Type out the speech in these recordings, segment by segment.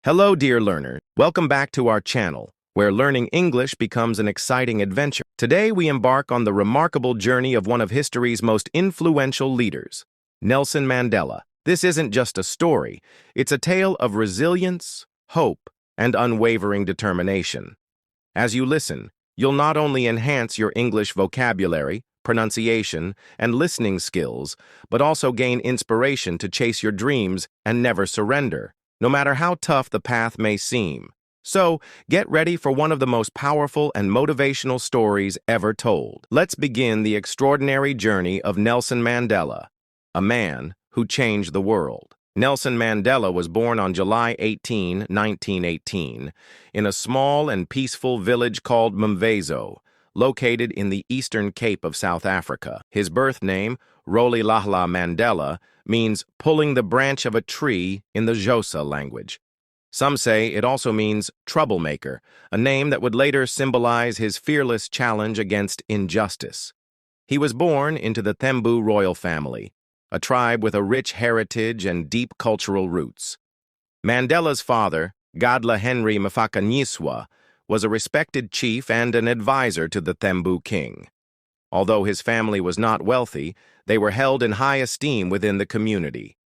Hello, dear learner. Welcome back to our channel, where learning English becomes an exciting adventure. Today, we embark on the remarkable journey of one of history's most influential leaders, Nelson Mandela. This isn't just a story. It's a tale of resilience, hope, and unwavering determination. As you listen, you'll not only enhance your English vocabulary, pronunciation, and listening skills, but also gain inspiration to chase your dreams and never surrender, no matter how tough the path may seem. So, get ready for one of the most powerful and motivational stories ever told. Let's begin the extraordinary journey of Nelson Mandela, a man who changed the world. Nelson Mandela was born on July 18, 1918, in a small and peaceful village called Mvezo, located in the eastern Cape of South Africa. His birth name, Rolihlahla Mandela, means pulling the branch of a tree in the Xhosa language. Some say it also means troublemaker, a name that would later symbolize his fearless challenge against injustice. He was born into the Thembu royal family, a tribe with a rich heritage and deep cultural roots. Mandela's father, Gadla Henry Mafakanyiswa, was a respected chief and an advisor to the Thembu king. Although his family was not wealthy, they were held in high esteem within the community.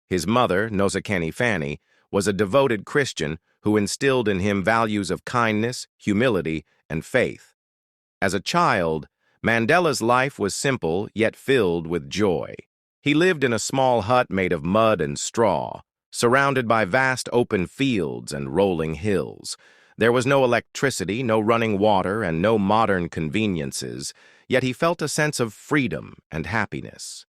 His mother, Nozakeni Fanny, was a devoted Christian who instilled in him values of kindness, humility, and faith. As a child, Mandela's life was simple yet filled with joy. He lived in a small hut made of mud and straw, surrounded by vast open fields and rolling hills. There was no electricity, no running water, and no modern conveniences, yet he felt a sense of freedom and happiness.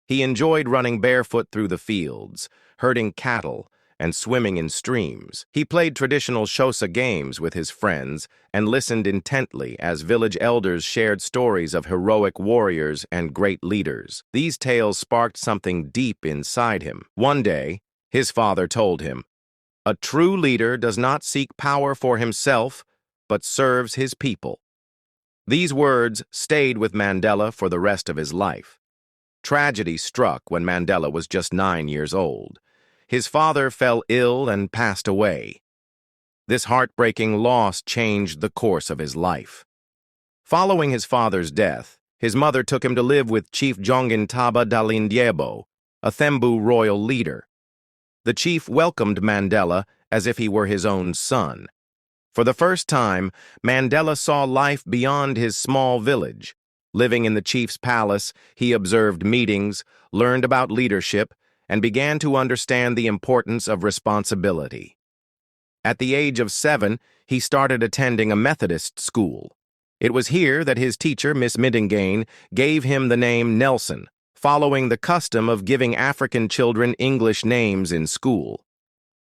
He enjoyed running barefoot through the fields, herding cattle, and swimming in streams. He played traditional Xhosa games with his friends and listened intently as village elders shared stories of heroic warriors and great leaders. These tales sparked something deep inside him. One day, his father told him, "A true leader does not seek power for himself, but serves his people." These words stayed with Mandela for the rest of his life. Tragedy struck when Mandela was just 9 years old. His father fell ill and passed away. This heartbreaking loss changed the course of his life. Following his father's death, his mother took him to live with Chief Jongintaba Dalindyebo, a Thembu royal leader. The chief welcomed Mandela as if he were his own son. For the first time, Mandela saw life beyond his small village. Living in the chief's palace, he observed meetings, learned about leadership, and began to understand the importance of responsibility. At the age of 7, he started attending a Methodist school. It was here that his teacher, Miss Midingane, gave him the name Nelson, following the custom of giving African children English names in school.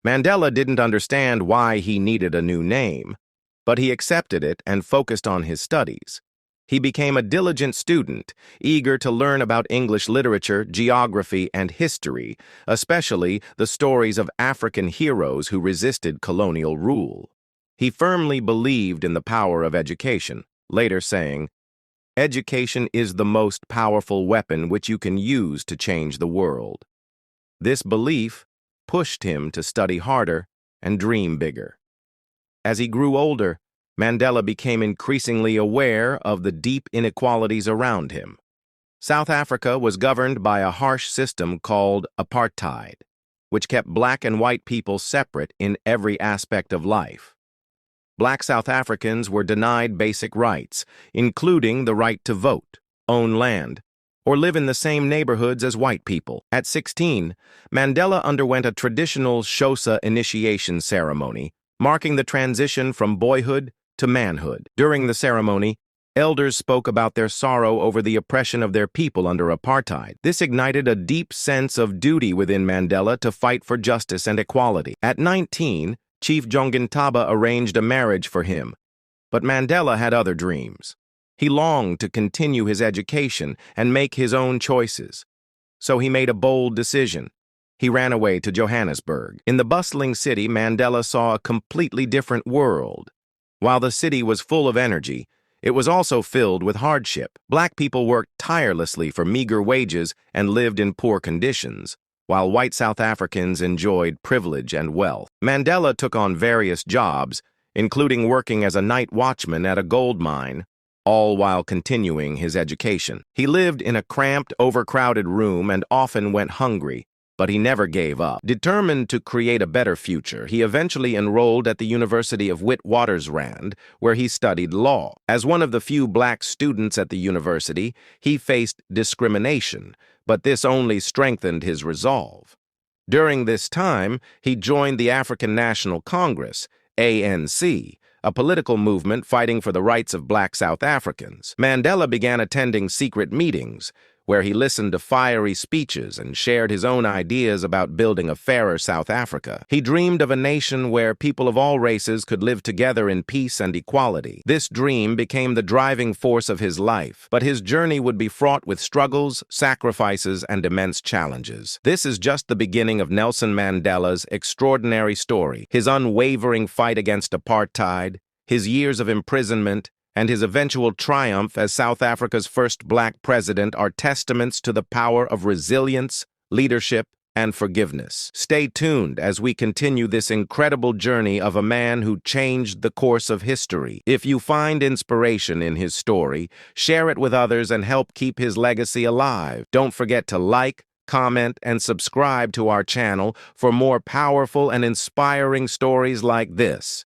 Mandela didn't understand why he needed a new name, but he accepted it and focused on his studies. He became a diligent student, eager to learn about English literature, geography, and history, especially the stories of African heroes who resisted colonial rule. He firmly believed in the power of education, later saying, "Education is the most powerful weapon which you can use to change the world." This belief pushed him to study harder and dream bigger. As he grew older, Mandela became increasingly aware of the deep inequalities around him. South Africa was governed by a harsh system called apartheid, which kept black and white people separate in every aspect of life. Black South Africans were denied basic rights, including the right to vote, own land, or live in the same neighborhoods as white people. At 16, Mandela underwent a traditional Xhosa initiation ceremony, marking the transition from boyhood to manhood. During the ceremony, elders spoke about their sorrow over the oppression of their people under apartheid. This ignited a deep sense of duty within Mandela to fight for justice and equality. At 19, Chief Jongintaba arranged a marriage for him, but Mandela had other dreams. He longed to continue his education and make his own choices. So he made a bold decision. He ran away to Johannesburg. In the bustling city, Mandela saw a completely different world. While the city was full of energy, it was also filled with hardship. Black people worked tirelessly for meager wages and lived in poor conditions. while white South Africans enjoyed privilege and wealth. Mandela took on various jobs, including working as a night watchman at a gold mine, all while continuing his education. He lived in a cramped, overcrowded room and often went hungry, but he never gave up. Determined to create a better future, he eventually enrolled at the University of Witwatersrand, where he studied law. As one of the few black students at the university, he faced discrimination, but this only strengthened his resolve. During this time, he joined the African National Congress, ANC, a political movement fighting for the rights of black South Africans. Mandela began attending secret meetings, where he listened to fiery speeches and shared his own ideas about building a fairer South Africa. He dreamed of a nation where people of all races could live together in peace and equality. This dream became the driving force of his life, but his journey would be fraught with struggles, sacrifices, and immense challenges. This is just the beginning of Nelson Mandela's extraordinary story. His unwavering fight against apartheid, his years of imprisonment, and his eventual triumph as South Africa's first black president are testaments to the power of resilience, leadership, and forgiveness. Stay tuned as we continue this incredible journey of a man who changed the course of history. If you find inspiration in his story, share it with others and help keep his legacy alive. Don't forget to like, comment, and subscribe to our channel for more powerful and inspiring stories like this.